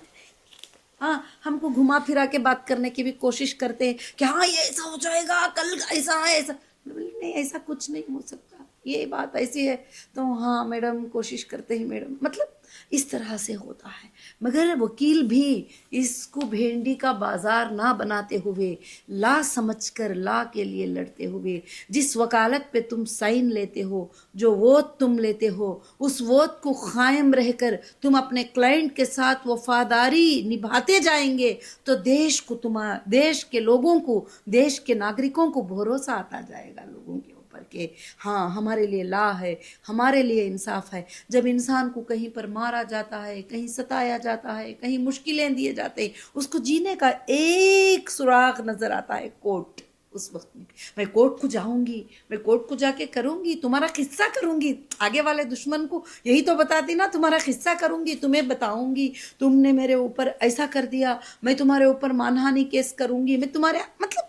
हाँ, हमको घुमा फिरा के बात करने की भी कोशिश करते हैं कि हाँ ये ऐसा हो जाएगा, कल ऐसा है, ऐसा नहीं, ऐसा कुछ नहीं हो सकता, ये बात ऐसी है। तो हाँ मैडम, कोशिश करते हैं मैडम, मतलब इस तरह से होता है। मगर वकील भी इसको भेंडी का बाजार ना बनाते हुए, ला समझकर ला के लिए लड़ते हुए, जिस वकालत पे तुम साइन लेते हो, जो वोट तुम लेते हो, उस वोट को कायम रहकर तुम अपने क्लाइंट के साथ वफादारी निभाते जाएंगे तो देश को, तुम्हारा देश के लोगों को, देश के नागरिकों को भरोसा आता जाएगा लोगों के ऊपर के हाँ हमारे लिए ला है, हमारे लिए इंसाफ है। जब इंसान को कहीं पर मारा जाता है, कहीं सताया जाता है, कहीं मुश्किलें दिए जाते हैं, उसको जीने का एक सुराग नजर आता है कोर्ट। उस वक्त में मैं कोर्ट को जाऊंगी, मैं कोर्ट को जाके करूंगी, तुम्हारा किस्सा करूंगी, आगे वाले दुश्मन को यही तो बताती ना, तुम्हारा किस्सा करूंगी, तुम्हें बताऊंगी तुमने मेरे ऊपर ऐसा कर दिया, मैं तुम्हारे ऊपर मानहानि केस करूंगी, मैं तुम्हारे मतलब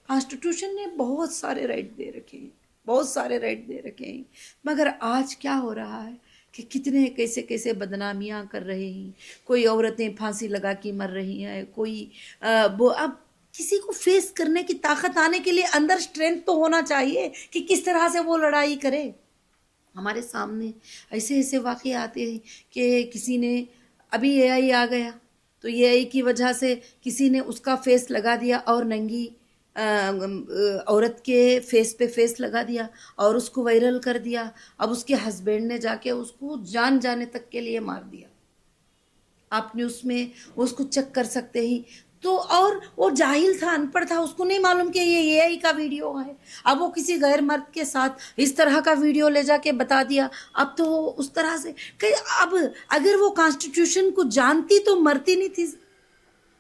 कॉन्स्टिट्यूशन ने बहुत सारे राइट दे रखे हैं, बहुत सारे राइट दे रखे हैं। मगर आज क्या हो रहा है कि कितने कैसे कैसे बदनामियां कर रहे हैं, कोई औरतें फांसी लगा के मर रही हैं, कोई वो अब किसी को फेस करने की ताकत आने के लिए अंदर स्ट्रेंथ तो होना चाहिए कि किस तरह से वो लड़ाई करे। हमारे सामने ऐसे ऐसे वाक़े आते हैं कि किसी ने अभी एआई आ गया तो एआई की वजह से किसी ने उसका फेस लगा दिया और नंगी औरत के फेस पे फेस लगा दिया और उसको वायरल कर दिया। अब उसके हस्बैंड ने जाके उसको जान जाने तक के लिए मार दिया। आपने उसमें उसको चेक कर सकते ही तो, और वो जाहिल था, अनपढ़ था, उसको नहीं मालूम कि ये एआई का वीडियो है। अब वो किसी गैर मर्द के साथ इस तरह का वीडियो ले जाके बता दिया। अब तो उस तरह से कि अब अगर वो कॉन्स्टिट्यूशन को जानती तो मरती नहीं थी,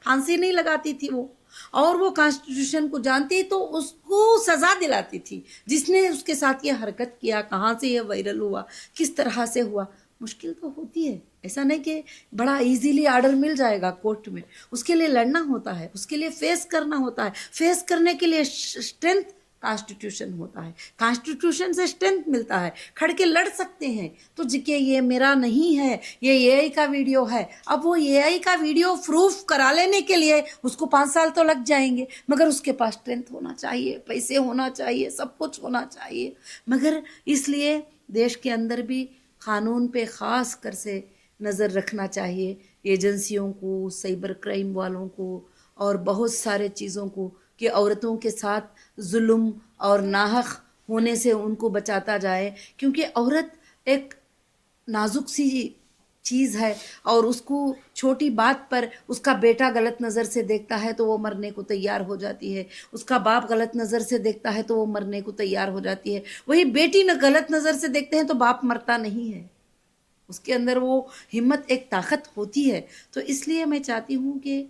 फांसी नहीं लगाती थी वो, और वो कॉन्स्टिट्यूशन को जानती तो उसको सजा दिलाती थी जिसने उसके साथ ये हरकत किया। कहाँ से ये वायरल हुआ, किस तरह से हुआ, मुश्किल तो होती है। ऐसा नहीं कि बड़ा इजीली आर्डर मिल जाएगा कोर्ट में, उसके लिए लड़ना होता है, उसके लिए फेस करना होता है। फेस करने के लिए स्ट्रेंथ कॉन्स्टिट्यूशन होता है, कॉन्स्टिट्यूशन से स्ट्रेंथ मिलता है, खड़ के लड़ सकते हैं। तो जिके ये मेरा नहीं है, ये एआई का वीडियो है, अब वो एआई का वीडियो प्रूफ करा लेने के लिए उसको 5 साल तो लग जाएंगे, मगर उसके पास स्ट्रेंथ होना चाहिए, पैसे होना चाहिए, सब कुछ होना चाहिए। मगर इसलिए देश के अंदर भी कानून पे ख़ास कर से नज़र रखना चाहिए, एजेंसियों को, साइबर क्राइम वालों को और बहुत सारे चीज़ों को, कि औरतों के साथ जुल्म और नाहक होने से उनको बचाता जाए। क्योंकि औरत एक नाजुक सी चीज़ है और उसको छोटी बात पर उसका बेटा गलत नज़र से देखता है तो वो मरने को तैयार हो जाती है, उसका बाप गलत नज़र से देखता है तो वो मरने को तैयार हो जाती है। वही बेटी न गलत नज़र से देखते हैं तो बाप मरता नहीं है, उसके अंदर वो हिम्मत, एक ताकत होती है। तो इसलिए मैं चाहती हूँ कि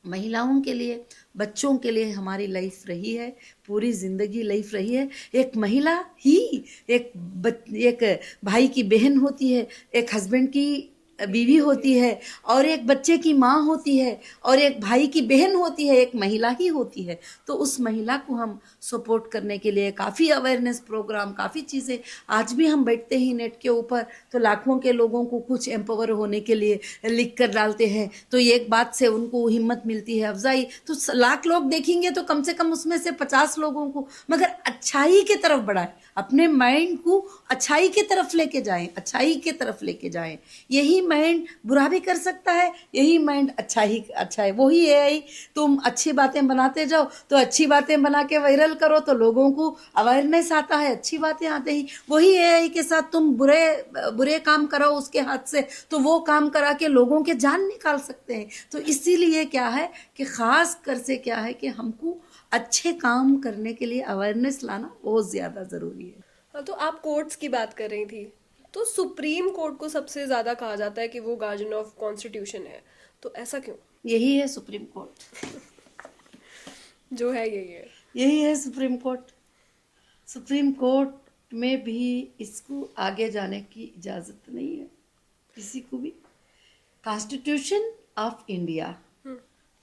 महिलाओं के लिए, बच्चों के लिए हमारी लाइफ रही है, पूरी ज़िंदगी लाइफ रही है। एक महिला ही एक भाई की बहन होती है, एक हस्बैंड की बीवी होती है, और एक बच्चे की माँ होती है, और एक भाई की बहन होती है, एक महिला ही होती है। तो उस महिला को हम सपोर्ट करने के लिए काफ़ी अवेयरनेस प्रोग्राम, काफ़ी चीज़ें, आज भी हम बैठते ही नेट के ऊपर तो लाखों के लोगों को कुछ एम्पावर होने के लिए लिख कर डालते हैं, तो एक बात से उनको हिम्मत मिलती है, अफजाई। तो लाख लोग देखेंगे तो कम से कम उसमें से 50 लोगों को मगर अच्छाई की तरफ बढ़ाएं, अपने माइंड को अच्छाई की तरफ लेके जाएं, अच्छाई की तरफ लेके जाएं। यही माइंड बुरा भी कर सकता है, यही माइंड अच्छा है। वही एआई, तुम अच्छी बातें बनाते जाओ तो अच्छी बातें बना के वायरल करो तो लोगों को अवेयरनेस आता है, अच्छी बातें आते ही। वही एआई के साथ तुम बुरे काम करो उसके हाथ से तो वो काम करा के लोगों के जान निकाल सकते हैं। तो इसीलिए क्या है कि ख़ास कर से क्या है कि हमको अच्छे काम करने के लिए अवेयरनेस लाना बहुत ज़्यादा ज़रूरी है।
हाँ, तो आप कोर्ट्स की बात कर रही थी, तो सुप्रीम कोर्ट को सबसे ज़्यादा कहा जाता है कि वो गार्जियन ऑफ कॉन्स्टिट्यूशन है, तो ऐसा क्यों?
यही है सुप्रीम कोर्ट
जो है
यही है सुप्रीम कोर्ट। सुप्रीम कोर्ट में भी इसको आगे जाने की इजाज़त नहीं है किसी को भी। कॉन्स्टिट्यूशन ऑफ इंडिया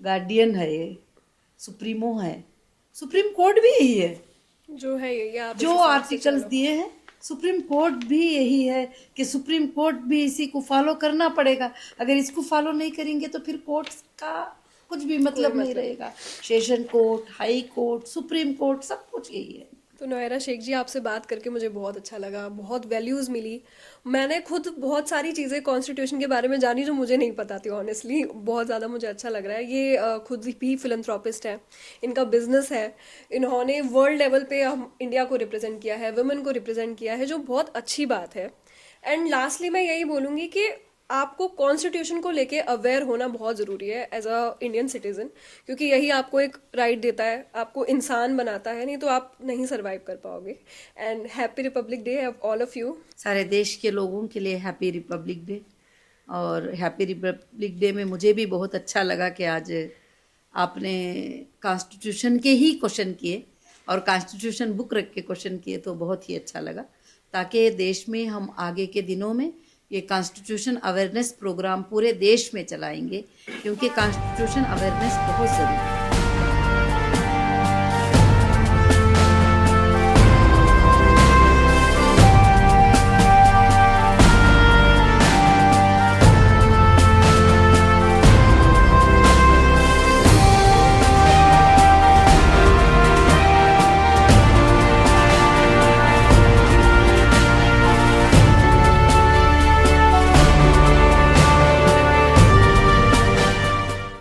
गार्डियन है, ये सुप्रीमो है, सुप्रीम कोर्ट भी यही है
जो है ये आप
जो आर्टिकल्स दिए हैं। सुप्रीम कोर्ट भी यही है कि सुप्रीम कोर्ट भी इसी को फॉलो करना पड़ेगा। अगर इसको फॉलो नहीं करेंगे तो फिर कोर्ट का कुछ भी मतलब नहीं रहेगा। Session court, high court, supreme court, सब कुछ यही है।
तो नोएरा शेख जी, आपसे बात करके मुझे बहुत अच्छा लगा, बहुत वैल्यूज़ मिली। मैंने खुद बहुत सारी चीज़ें कॉन्स्टिट्यूशन के बारे में जानी जो मुझे नहीं पता थी। ऑनेस्टली बहुत ज़्यादा मुझे अच्छा लग रहा है। ये खुद भी फिलंथ्रोपिस्ट हैं, इनका बिजनेस है, इन्होंने वर्ल्ड लेवल पे हम इंडिया को रिप्रेजेंट किया है, वुमेन को रिप्रेजेंट किया है, जो बहुत अच्छी बात है। एंड लास्टली मैं यही बोलूँगी कि आपको कॉन्स्टिट्यूशन को लेके अवेयर होना बहुत ज़रूरी है एज अ इंडियन सिटीज़न, क्योंकि यही आपको एक राइट देता है, आपको इंसान बनाता है, नहीं तो आप नहीं सर्वाइव कर पाओगे। And happy Republic day all of you.
सारे देश के लोगों के लिए हैप्पी रिपब्लिक डे। और हैप्पी रिपब्लिक डे में मुझे भी बहुत अच्छा लगा कि आज आपने कॉन्स्टिट्यूशन के ही क्वेश्चन किए और कॉन्स्टिट्यूशन बुक रख के क्वेश्चन किए, तो बहुत ही अच्छा लगा, ताकि देश में हम आगे के दिनों में ये कॉन्स्टिट्यूशन अवेयरनेस प्रोग्राम पूरे देश में चलाएंगे, क्योंकि कॉन्स्टिट्यूशन अवेयरनेस बहुत ज़रूरी है।